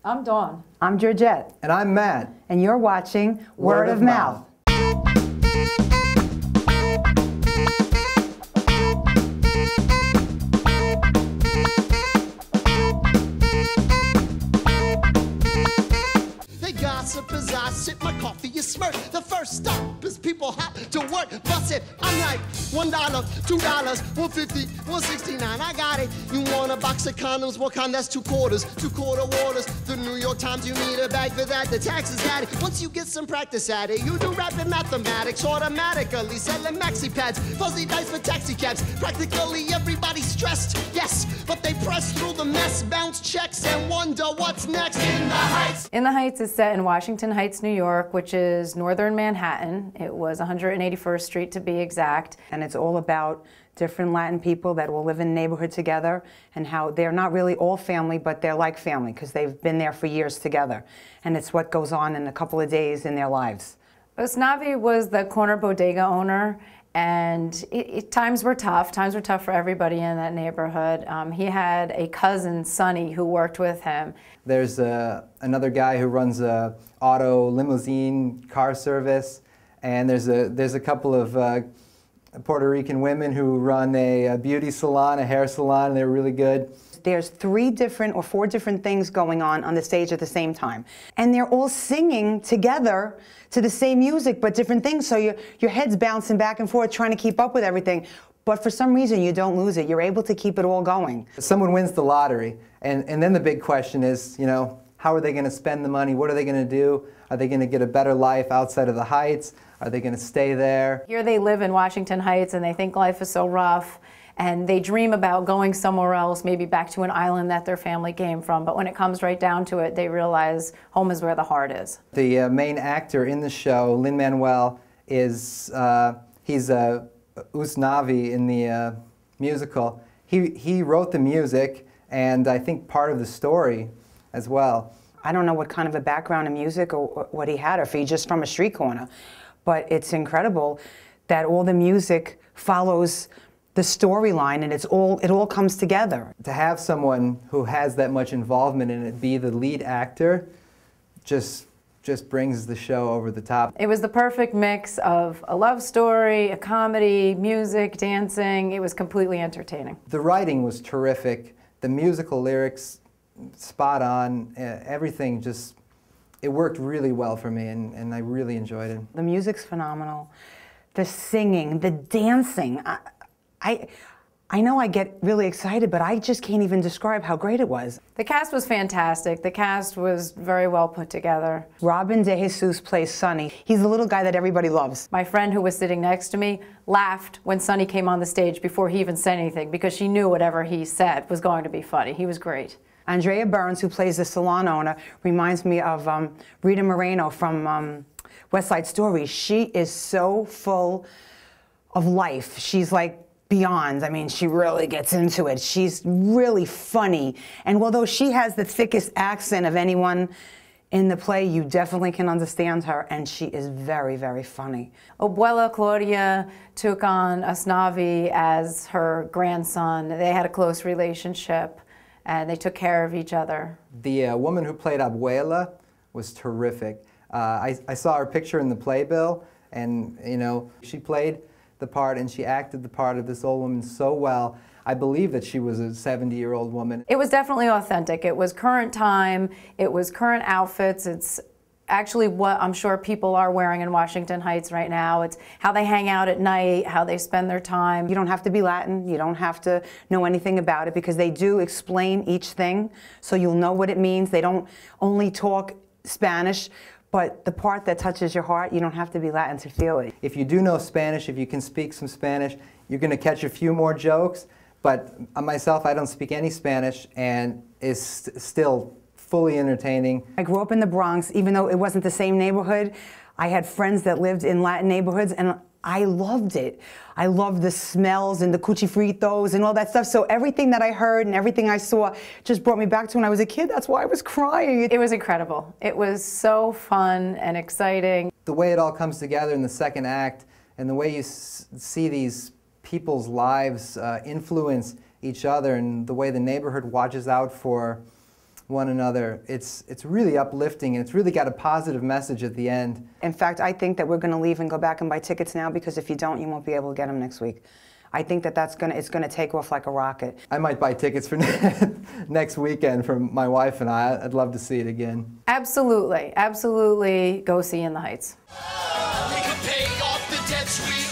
I'm Dawn. I'm Georgette. And I'm Matt. And you're watching Word of Mouth. They gossip as I sip, my coffee is smirk. The first stop is people have to work. Bust it, I'm like $1, $2, $1.50, $1.69. I got it. You want a box of condoms? What kind? That's 2 quarters, 2-quarter waters. The New York Times, you need a bag for that. The taxes at it. Once you get some practice at it, you do rapid mathematics automatically. Selling maxi pads, fuzzy dice for taxi cabs. Practically everybody's stressed, yes, but they press through the mess, bounce checks, and wonder what's next. In the Heights. In the Heights is set in Washington Heights, New York, which is northern Manhattan. It was 181st Street to be exact. And it's all about different Latin people that will live in a neighborhood together and how they're not really all family, but they're like family because they've been there for years together. And it's what goes on in a couple of days in their lives. Usnavi was the corner bodega owner, and times were tough. Times were tough for everybody in that neighborhood. He had a cousin, Sonny, who worked with him. There's another guy who runs a auto limousine car service, and there's a couple of Puerto Rican women who run a beauty salon, a hair salon, and they're really good. There's 3 different or 4 different things going on the stage at the same time. And they're all singing together to the same music, but different things. So your head's bouncing back and forth trying to keep up with everything. But for some reason, you don't lose it. You're able to keep it all going. Someone wins the lottery, and then the big question is, how are they going to spend the money? What are they going to do? Are they going to get a better life outside of the Heights? Are they going to stay there? Here they live in Washington Heights, and they think life is so rough. And they dream about going somewhere else, maybe back to an island that their family came from. But when it comes right down to it, they realize home is where the heart is. The main actor in the show, Lin-Manuel, he's Usnavi in the musical. He wrote the music, and I think part of the story as well. I don't know what kind of a background in music or what he had, or if he's just from a street corner. But it's incredible that all the music follows the storyline, and it all comes together. To have someone who has that much involvement in it be the lead actor just brings the show over the top. It was the perfect mix of a love story, a comedy, music, dancing. It was completely entertaining. The writing was terrific. The musical lyrics, spot on. Everything it worked really well for me, and I really enjoyed it. The music's phenomenal. The singing, the dancing. I know I get really excited, but I just can't even describe how great it was. The cast was fantastic. The cast was very well put together. Robin De Jesus plays Sonny. He's the little guy that everybody loves. My friend who was sitting next to me laughed when Sonny came on the stage before he even said anything, because she knew whatever he said was going to be funny. He was great. Andrea Burns, who plays the salon owner, reminds me of Rita Moreno from West Side Story. She is so full of life. She's like beyond. I mean, she really gets into it. She's really funny. And although she has the thickest accent of anyone in the play, you definitely can understand her, and she is very, very funny. Abuela Claudia took on Usnavi as her grandson. They had a close relationship, and they took care of each other. The woman who played Abuela was terrific. I saw her picture in the playbill, and she played the part, and she acted the part of this old woman so well. I believe that she was a 70-year-old woman. It was definitely authentic. It was current time. It was current outfits. It's actually what I'm sure people are wearing in Washington Heights right now. It's how they hang out at night, how they spend their time. You don't have to be Latin. You don't have to know anything about it, because they do explain each thing, so you'll know what it means. They don't only talk Spanish, but the part that touches your heart, you don't have to be Latin to feel it. If you do know Spanish, if you can speak some Spanish, you're going to catch a few more jokes. But myself, I don't speak any Spanish, and it's still fully entertaining. I grew up in the Bronx. Even though it wasn't the same neighborhood, I had friends that lived in Latin neighborhoods, and I loved it. I loved the smells and the cuchifritos and all that stuff. So everything that I heard and everything I saw just brought me back to when I was a kid. That's why I was crying. It was incredible. It was so fun and exciting. The way it all comes together in the second act, and the way you see these people's lives influence each other, and the way the neighborhood watches out for one another. It's really uplifting, and it's really got a positive message at the end. In fact, I think that we're going to leave and go back and buy tickets now, because if you don't, you won't be able to get them next week. I think that it's going to take off like a rocket. I might buy tickets for next weekend for my wife and I. I'd love to see it again. Absolutely, absolutely go see In the Heights. We can pay off the debts we